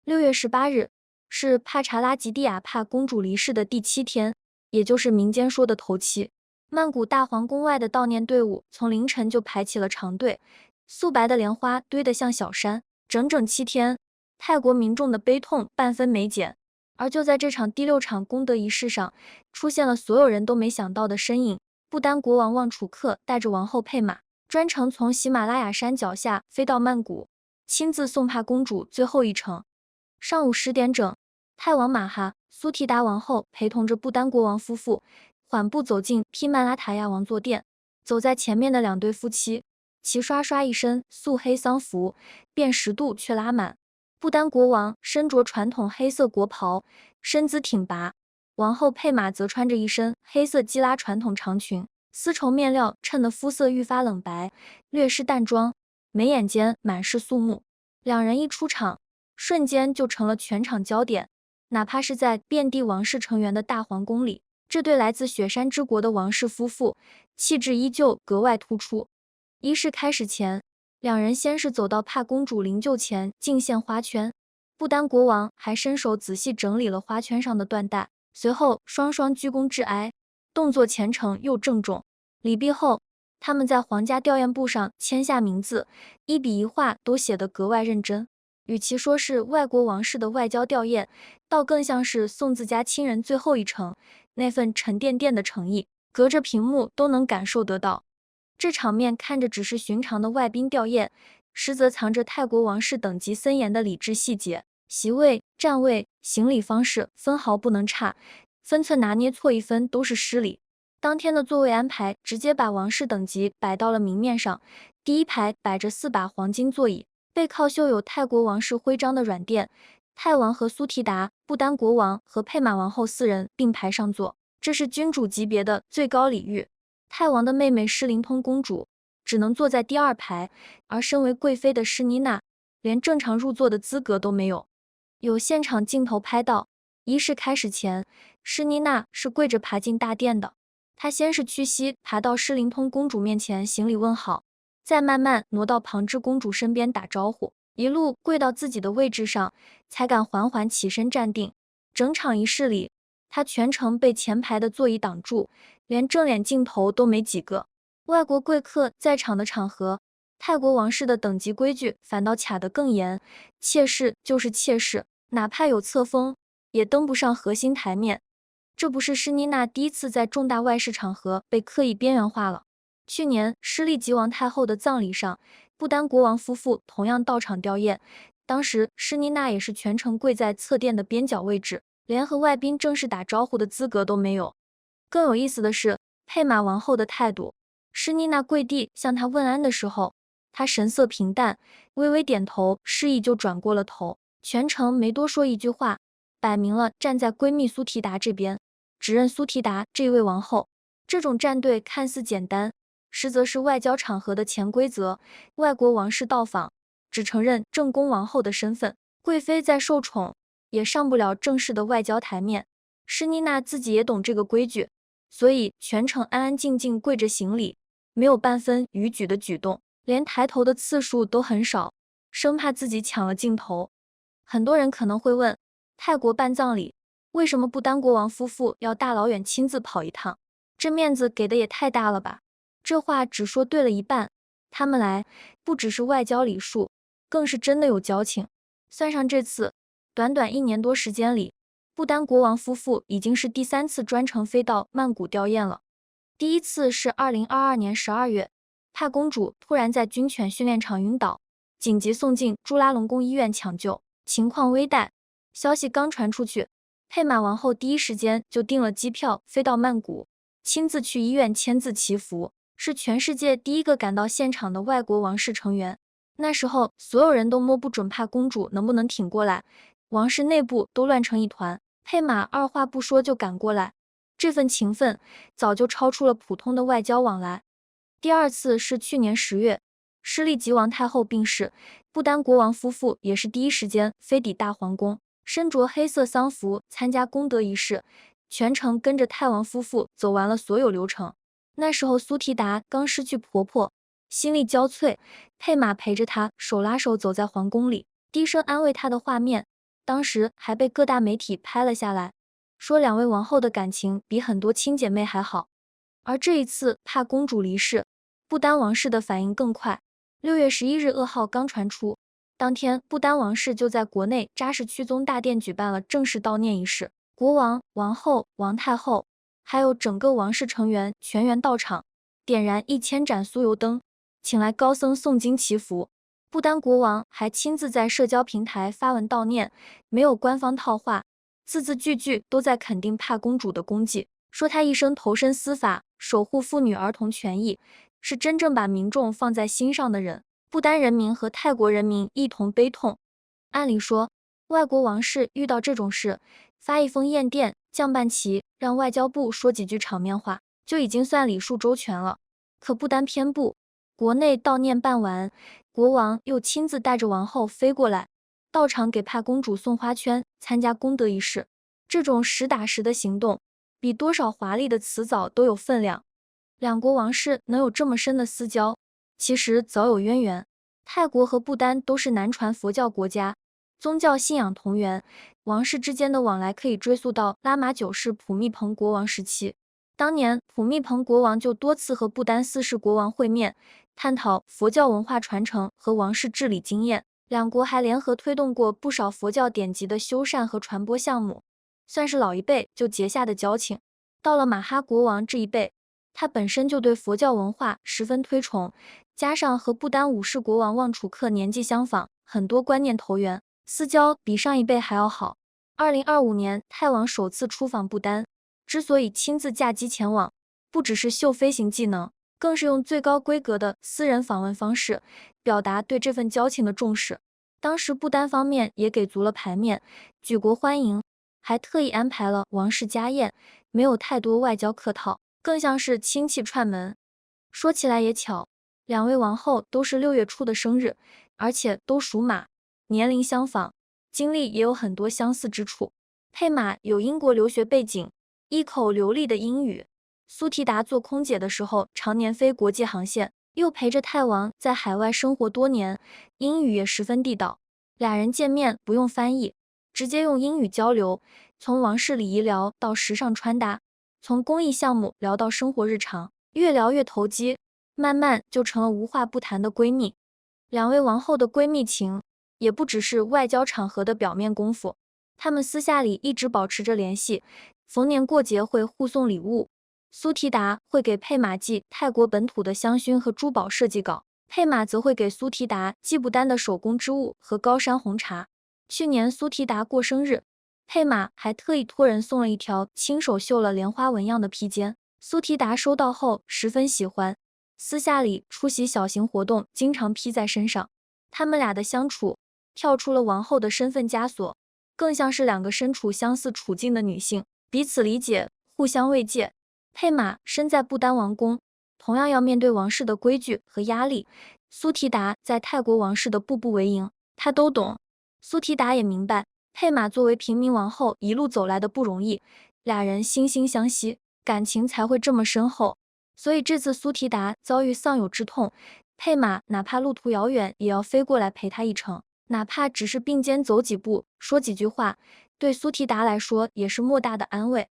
6月18日是帕查拉吉蒂亚帕公主离世的第7天，也就是民间说的头七。曼谷大皇宫外的悼念队伍从凌晨就排起了长队，素白的莲花堆得像小山。整整7天，泰国民众的悲痛半分没减。而就在这场第6场功德仪式上，出现了所有人都没想到的身影。不丹国王旺楚克带着王后佩玛，专程从喜马拉雅山脚下飞到曼谷，亲自送帕公主最后一程。上午10点整，泰王马哈、苏提达王后陪同着不丹国王夫妇缓步走进毗曼拉塔亚王座殿。走在前面的2对夫妻，齐刷刷一身素黑丧服，辨识度却拉满。不丹国王身着传统黑色国袍，身姿挺拔；王后佩玛则穿着一身黑色基拉传统长裙，丝绸面料衬得肤色愈发冷白，略施淡妆，眉眼间满是肃穆。两人一出场，瞬间就成了全场焦点。哪怕是在遍地王室成员的大皇宫里，这对来自雪山之国的王室夫妇气质依旧格外突出。仪式开始前，两人先是走到帕公主灵柩前敬献花圈，不丹国王还伸手仔细整理了花圈上的缎带，随后双双鞠躬致哀，动作虔诚又郑重。礼毕后，他们在皇家吊唁簿上签下名字，一笔一画都写得格外认真。与其说是外国王室的外交吊唁，倒更像是送自家亲人最后一程，那份沉甸甸的诚意，隔着屏幕都能感受得到。这场面看着只是寻常的外宾吊唁，实则藏着泰国王室等级森严的礼制细节，席位、站位、行礼方式分毫不能差，分寸拿捏错一分都是失礼。当天的座位安排直接把王室等级摆到了明面上，第一排摆着4把黄金座椅，背靠绣有泰国王室徽章的软垫，泰王和苏提达、不丹国王和佩玛王后4人并排上座，这是君主级别的最高礼遇。泰王的妹妹施灵通公主只能坐在第2排，而身为贵妃的施妮娜连正常入座的资格都没有。有现场镜头拍到，仪式开始前，施妮娜是跪着爬进大殿的。她先是屈膝爬到施灵通公主面前行礼问好，再慢慢挪到旁支公主身边打招呼，一路跪到自己的位置上，才敢缓缓起身站定。整场仪式里，她全程被前排的座椅挡住，连正脸镜头都没几个。外国贵客在场的场合，泰国王室的等级规矩反倒卡得更严，妾室就是妾室，哪怕有册封，也登不上核心台面。这不是施妮娜第一次在重大外事场合被刻意边缘化了。去年施利吉王太后的葬礼上，不丹国王夫妇同样到场吊唁，当时施妮娜也是全程跪在侧殿的边角位置，连和外宾正式打招呼的资格都没有。更有意思的是，佩玛王后的态度。施妮娜跪地向她问安的时候，她神色平淡，微微点头示意就转过了头，全程没多说一句话，摆明了站在闺蜜苏提达这边，只认苏提达这一位王后。这种站队看似简单，实则是外交场合的潜规则。外国王室到访，只承认正宫王后的身份，贵妃再受宠，也上不了正式的外交台面。施妮娜自己也懂这个规矩，所以全程安安静静跪着行礼，没有半分逾矩的举动，连抬头的次数都很少，生怕自己抢了镜头。很多人可能会问，泰国办葬礼，为什么不丹国王夫妇要大老远亲自跑一趟？这面子给的也太大了吧？这话只说对了一半，他们来不只是外交礼数，更是真的有交情。算上这次，短短1年多时间里，不丹国王夫妇已经是第3次专程飞到曼谷吊唁了。第一次是2022年12月，帕公主突然在军犬训练场晕倒，紧急送进朱拉隆功医院抢救，情况危殆。消息刚传出去，佩玛王后第一时间就订了机票飞到曼谷，亲自去医院签字祈福，是全世界第一个赶到现场的外国王室成员。那时候所有人都摸不准帕公主能不能挺过来，王室内部都乱成一团，佩玛二话不说就赶过来，这份情分早就超出了普通的外交往来。第2次是去年10月，施利吉王太后病逝，不丹国王夫妇也是第一时间飞抵大皇宫，身着黑色丧服参加功德仪式，全程跟着泰王夫妇走完了所有流程。那时候苏提达刚失去婆婆，心力交瘁，佩玛陪着她手拉手走在皇宫里，低声安慰她的画面当时还被各大媒体拍了下来，说两位王后的感情比很多亲姐妹还好。而这一次怕公主离世，不丹王室的反应更快。6月11日噩耗刚传出，当天不丹王室就在国内扎什曲宗大殿举办了正式悼念仪式，国王、王后、王太后，还有整个王室成员全员到场，点燃1000盏酥油灯，请来高僧诵经祈福。不丹国王还亲自在社交平台发文悼念，没有官方套话，字字句句都在肯定帕公主的功绩，说她一生投身司法，守护妇女儿童权益，是真正把民众放在心上的人。不丹人民和泰国人民一同悲痛。按理说，外国王室遇到这种事，发一封唁电，降半旗，让外交部说几句场面话，就已经算礼数周全了。可不丹偏不，国内悼念办完，国王又亲自带着王后飞过来，到场给帕公主送花圈，参加功德仪式。这种实打实的行动，比多少华丽的辞藻都有分量。两国王室能有这么深的私交，其实早有渊源。泰国和不丹都是南传佛教国家，宗教信仰同源，王室之间的往来可以追溯到拉玛9世普密蓬国王时期。当年普密蓬国王就多次和不丹4世国王会面，探讨佛教文化传承和王室治理经验。两国还联合推动过不少佛教典籍的修缮和传播项目，算是老一辈就结下的交情。到了马哈国王这一辈，他本身就对佛教文化十分推崇，加上和不丹5世国王旺楚克年纪相仿，很多观念投缘，私交比上一辈还要好。2025年，泰王首次出访不丹，之所以亲自驾机前往，不只是秀飞行技能，更是用最高规格的私人访问方式，表达对这份交情的重视。当时不丹方面也给足了牌面，举国欢迎，还特意安排了王室家宴，没有太多外交客套，更像是亲戚串门。说起来也巧，两位王后都是6月初的生日，而且都属马，年龄相仿，经历也有很多相似之处。佩玛有英国留学背景，一口流利的英语。苏提达做空姐的时候，常年飞国际航线，又陪着泰王在海外生活多年，英语也十分地道。俩人见面不用翻译，直接用英语交流，从王室礼仪聊到时尚穿搭，从公益项目聊到生活日常，越聊越投机，慢慢就成了无话不谈的闺蜜。两位王后的闺蜜情，也不只是外交场合的表面功夫，她们私下里一直保持着联系，逢年过节会互送礼物。苏提达会给佩玛寄泰国本土的香薰和珠宝设计稿，佩玛则会给苏提达寄不丹的手工织物和高山红茶。去年苏提达过生日，佩玛还特意托人送了一条亲手绣了莲花纹样的披肩，苏提达收到后十分喜欢，私下里出席小型活动经常披在身上。他们俩的相处跳出了王后的身份枷锁，更像是两个身处相似处境的女性，彼此理解，互相慰藉。佩玛身在不丹王宫，同样要面对王室的规矩和压力。苏提达在泰国王室的步步为营，她都懂。苏提达也明白，佩玛作为平民王后一路走来的不容易，俩人惺惺相惜，感情才会这么深厚。所以这次苏提达遭遇丧友之痛，佩玛哪怕路途遥远，也要飞过来陪她一程，哪怕只是并肩走几步，说几句话，对苏提达来说也是莫大的安慰。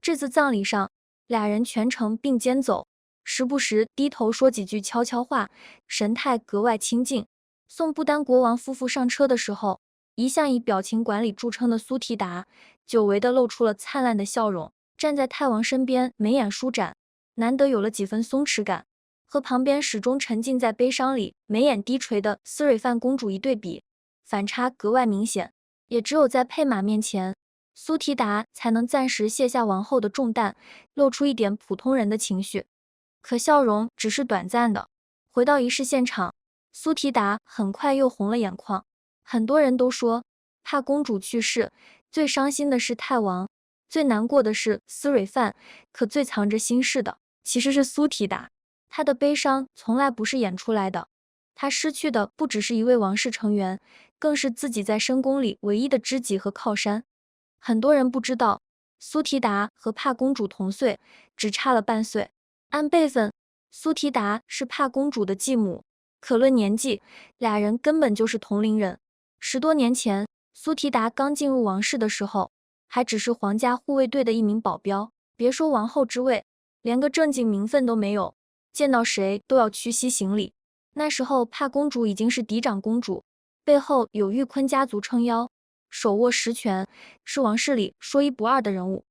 这次葬礼上，俩人全程并肩走，时不时低头说几句悄悄话，神态格外亲近。送不丹国王夫妇上车的时候，一向以表情管理著称的苏提达，久违地露出了灿烂的笑容，站在泰王身边，眉眼舒展，难得有了几分松弛感，和旁边始终沉浸在悲伤里、眉眼低垂的斯瑞范公主一对比，反差格外明显。也只有在佩玛面前，苏提达才能暂时卸下王后的重担，露出一点普通人的情绪。可笑容只是短暂的。回到仪式现场，苏提达很快又红了眼眶。很多人都说，怕公主去世，最伤心的是泰王，最难过的是斯瑞范，可最藏着心事的其实是苏提达。她的悲伤从来不是演出来的，她失去的不只是一位王室成员，更是自己在深宫里唯一的知己和靠山。很多人不知道，苏提达和帕公主同岁，只差了半岁。按辈分，苏提达是帕公主的继母，可论年纪，俩人根本就是同龄人。10多年前，苏提达刚进入王室的时候，还只是皇家护卫队的一名保镖，别说王后之位，连个正经名分都没有，见到谁都要屈膝行礼。那时候帕公主已经是嫡长公主，背后有玉坤家族撑腰，手握实权，是王室里说一不二的人物。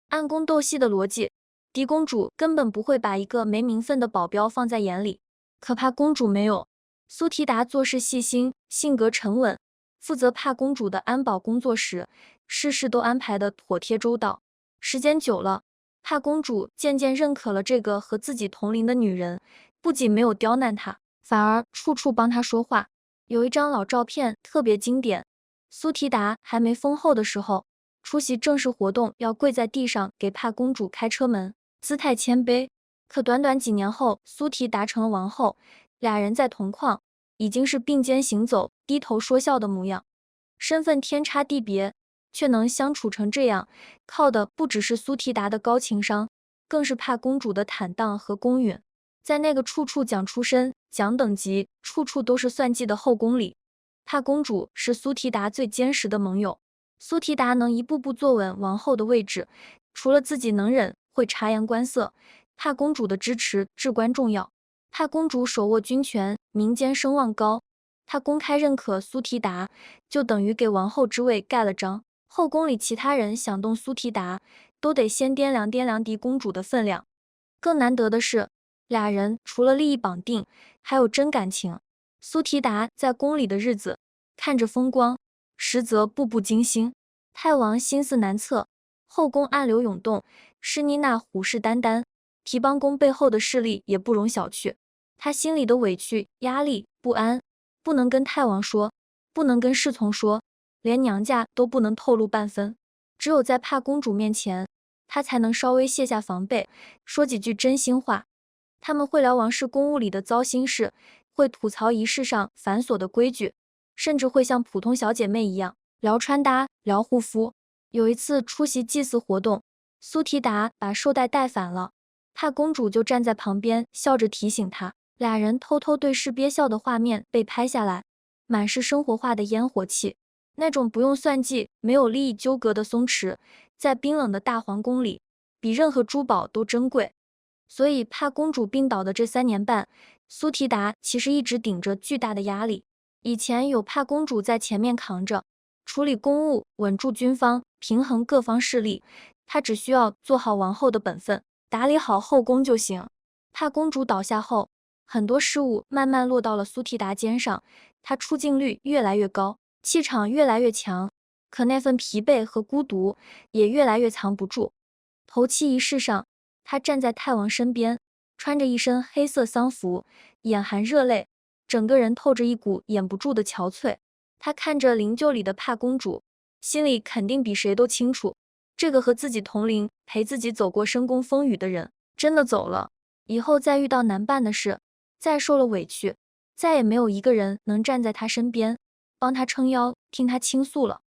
按宫斗戏的逻辑，嫡公主根本不会把一个没名分的保镖放在眼里，可帕公主没有。苏提达做事细心，性格沉稳，负责帕公主的安保工作时，事事都安排得妥帖周到。时间久了，帕公主渐渐认可了这个和自己同龄的女人，不仅没有刁难她，反而处处帮她说话。有一张老照片特别经典，苏提达还没封后的时候，出席正式活动要跪在地上给帕公主开车门，姿态谦卑。可短短几年后，苏提达成了王后，俩人在同框，已经是并肩行走，低头说笑的模样。身份天差地别，却能相处成这样，靠的不只是苏提达的高情商，更是帕公主的坦荡和公允。在那个处处讲出身、讲等级、处处都是算计的后宫里，帕公主是苏提达最坚实的盟友。苏提达能一步步坐稳王后的位置，除了自己能忍，会察言观色，帕公主的支持至关重要。帕公主手握军权，民间声望高，她公开认可苏提达，就等于给王后之位盖了章。后宫里其他人想动苏提达，都得先掂量嫡公主的分量。更难得的是，俩人除了利益绑定，还有真感情。苏提达在宫里的日子，看着风光，实则步步惊心。太王心思难测，后宫暗流涌动，施妮娜虎视眈眈，提帮宫背后的势力也不容小觑。她心里的委屈、压力、不安，不能跟太王说，不能跟侍从说，连娘家都不能透露半分。只有在帕公主面前，她才能稍微卸下防备，说几句真心话。他们会聊王室公务里的糟心事，会吐槽仪式上繁琐的规矩，甚至会像普通小姐妹一样聊穿搭、聊护肤。有一次出席祭祀活动，苏提达把绶带戴反了，帕公主就站在旁边笑着提醒她，俩人偷偷对视憋笑的画面被拍下来，满是生活化的烟火气。那种不用算计、没有利益纠葛的松弛，在冰冷的大皇宫里，比任何珠宝都珍贵。所以帕公主病倒的这3年半，苏提达其实一直顶着巨大的压力。以前有帕公主在前面扛着，处理公务，稳住军方，平衡各方势力，她只需要做好王后的本分，打理好后宫就行。帕公主倒下后，很多事务慢慢落到了苏提达肩上，她出镜率越来越高，气场越来越强，可那份疲惫和孤独也越来越藏不住。头七仪式上，她站在太王身边，穿着一身黑色丧服，眼含热泪，整个人透着一股掩不住的憔悴。她看着灵柩里的帕公主，心里肯定比谁都清楚，这个和自己同龄、陪自己走过深宫风雨的人，真的走了。以后再遇到难办的事，再受了委屈，再也没有一个人能站在她身边，帮她撑腰，听她倾诉了。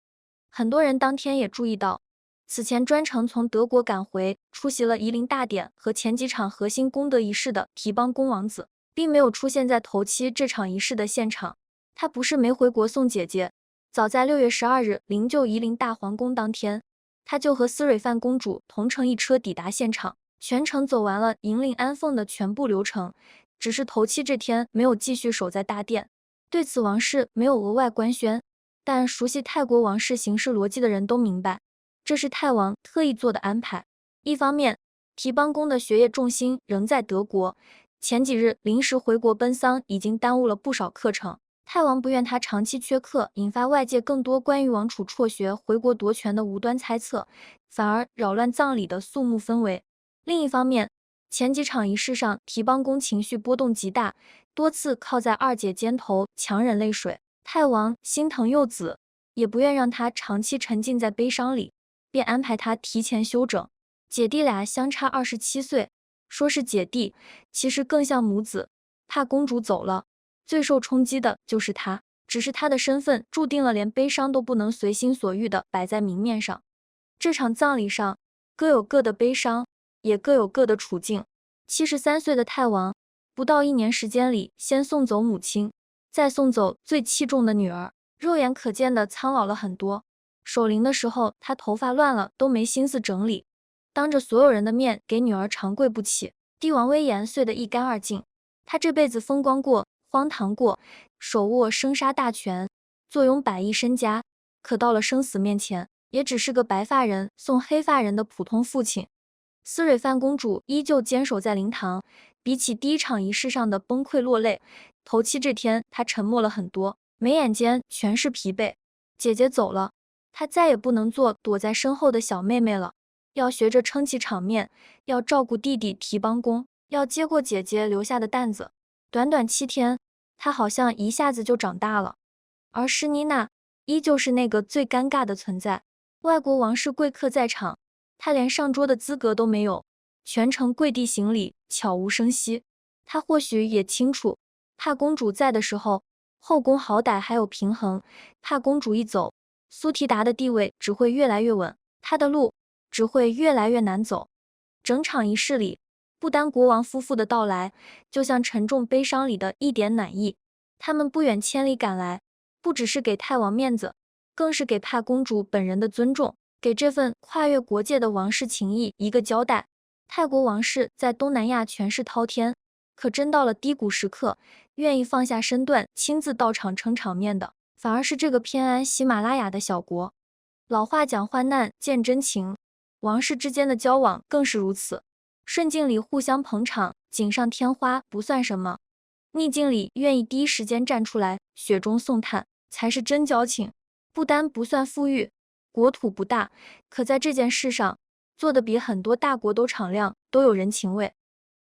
很多人当天也注意到，此前专程从德国赶回，出席了夷陵大典和前几场核心功德仪式的提帮宫王子，并没有出现在头七这场仪式的现场。他不是没回国送姐姐，早在6月12日灵柩夷陵大皇宫当天，他就和思蕊范公主同乘一车抵达现场，全程走完了迎灵安凤的全部流程，只是头七这天没有继续守在大殿。对此王室没有额外官宣，但熟悉泰国王室行事逻辑的人都明白，这是太王特意做的安排。一方面，提帮宫的学业重心仍在德国，前几日临时回国奔丧已经耽误了不少课程。太王不愿他长期缺课，引发外界更多关于王储辍学回国夺权的无端猜测，反而扰乱葬礼的肃穆氛围。另一方面，前几场仪式上提帮宫情绪波动极大，多次靠在二姐肩头强忍泪水。太王心疼幼子，也不愿让他长期沉浸在悲伤里，便安排他提前休整。姐弟俩相差27岁，说是姐弟，其实更像母子。怕公主走了，最受冲击的就是他，只是他的身份注定了连悲伤都不能随心所欲地摆在明面上。这场葬礼上，各有各的悲伤，也各有各的处境。73岁的太王，不到1年时间里，先送走母亲，再送走最器重的女儿，肉眼可见的苍老了很多。守灵的时候，他头发乱了都没心思整理，当着所有人的面给女儿长跪不起，帝王威严碎得一干二净。他这辈子风光过，荒唐过，手握生杀大权，坐拥100亿身家，可到了生死面前，也只是个白发人送黑发人的普通父亲。思蕊范公主依旧坚守在灵堂，比起第一场仪式上的崩溃落泪，头七这天她沉默了很多，眉眼间全是疲惫。姐姐走了，她再也不能做躲在身后的小妹妹了，要学着撑起场面，要照顾弟弟提帮工，要接过姐姐留下的担子。短短7天，她好像一下子就长大了。而施妮娜依旧是那个最尴尬的存在，外国王室贵客在场，她连上桌的资格都没有，全程跪地行礼，悄无声息。她或许也清楚，怕公主在的时候，后宫好歹还有平衡，怕公主一走，苏提达的地位只会越来越稳，她的路只会越来越难走。整场仪式里，不丹国王夫妇的到来，就像沉重悲伤里的一点暖意。他们不远千里赶来，不只是给泰王面子，更是给帕公主本人的尊重，给这份跨越国界的王室情谊一个交代。泰国王室在东南亚权势滔天，可真到了低谷时刻，愿意放下身段亲自到场撑场面的，反而是这个偏安喜马拉雅的小国。老话讲患难见真情，王室之间的交往更是如此。顺境里互相捧场，锦上添花不算什么，逆境里愿意第一时间站出来，雪中送炭才是真交情。不丹不算富裕，国土不大，可在这件事上做得比很多大国都敞亮，都有人情味。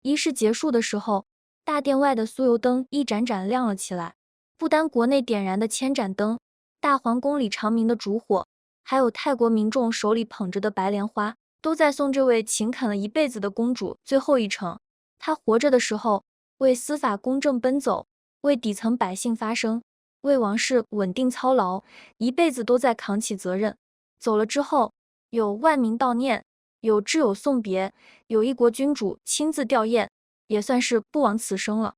仪式结束的时候，大殿外的酥油灯一盏盏亮了起来，不丹国内点燃的千盏灯，大皇宫里长明的烛火，还有泰国民众手里捧着的白莲花，都在送这位勤恳了一辈子的公主最后一程。她活着的时候，为司法公正奔走，为底层百姓发声，为王室稳定操劳，一辈子都在扛起责任。走了之后，有万民悼念，有挚友送别，有一国君主亲自吊唁，也算是不枉此生了。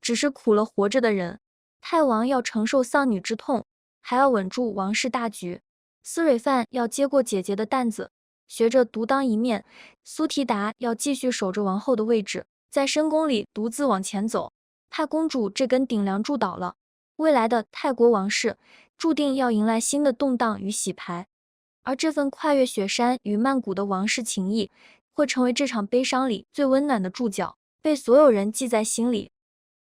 只是苦了活着的人，泰王要承受丧女之痛，还要稳住王室大局。思蕊范要接过姐姐的担子，学着独当一面。苏提达要继续守着王后的位置，在深宫里独自往前走。怕公主这根顶梁柱倒了，未来的泰国王室注定要迎来新的动荡与洗牌。而这份跨越雪山与曼谷的王室情谊，会成为这场悲伤里最温暖的注脚，被所有人记在心里。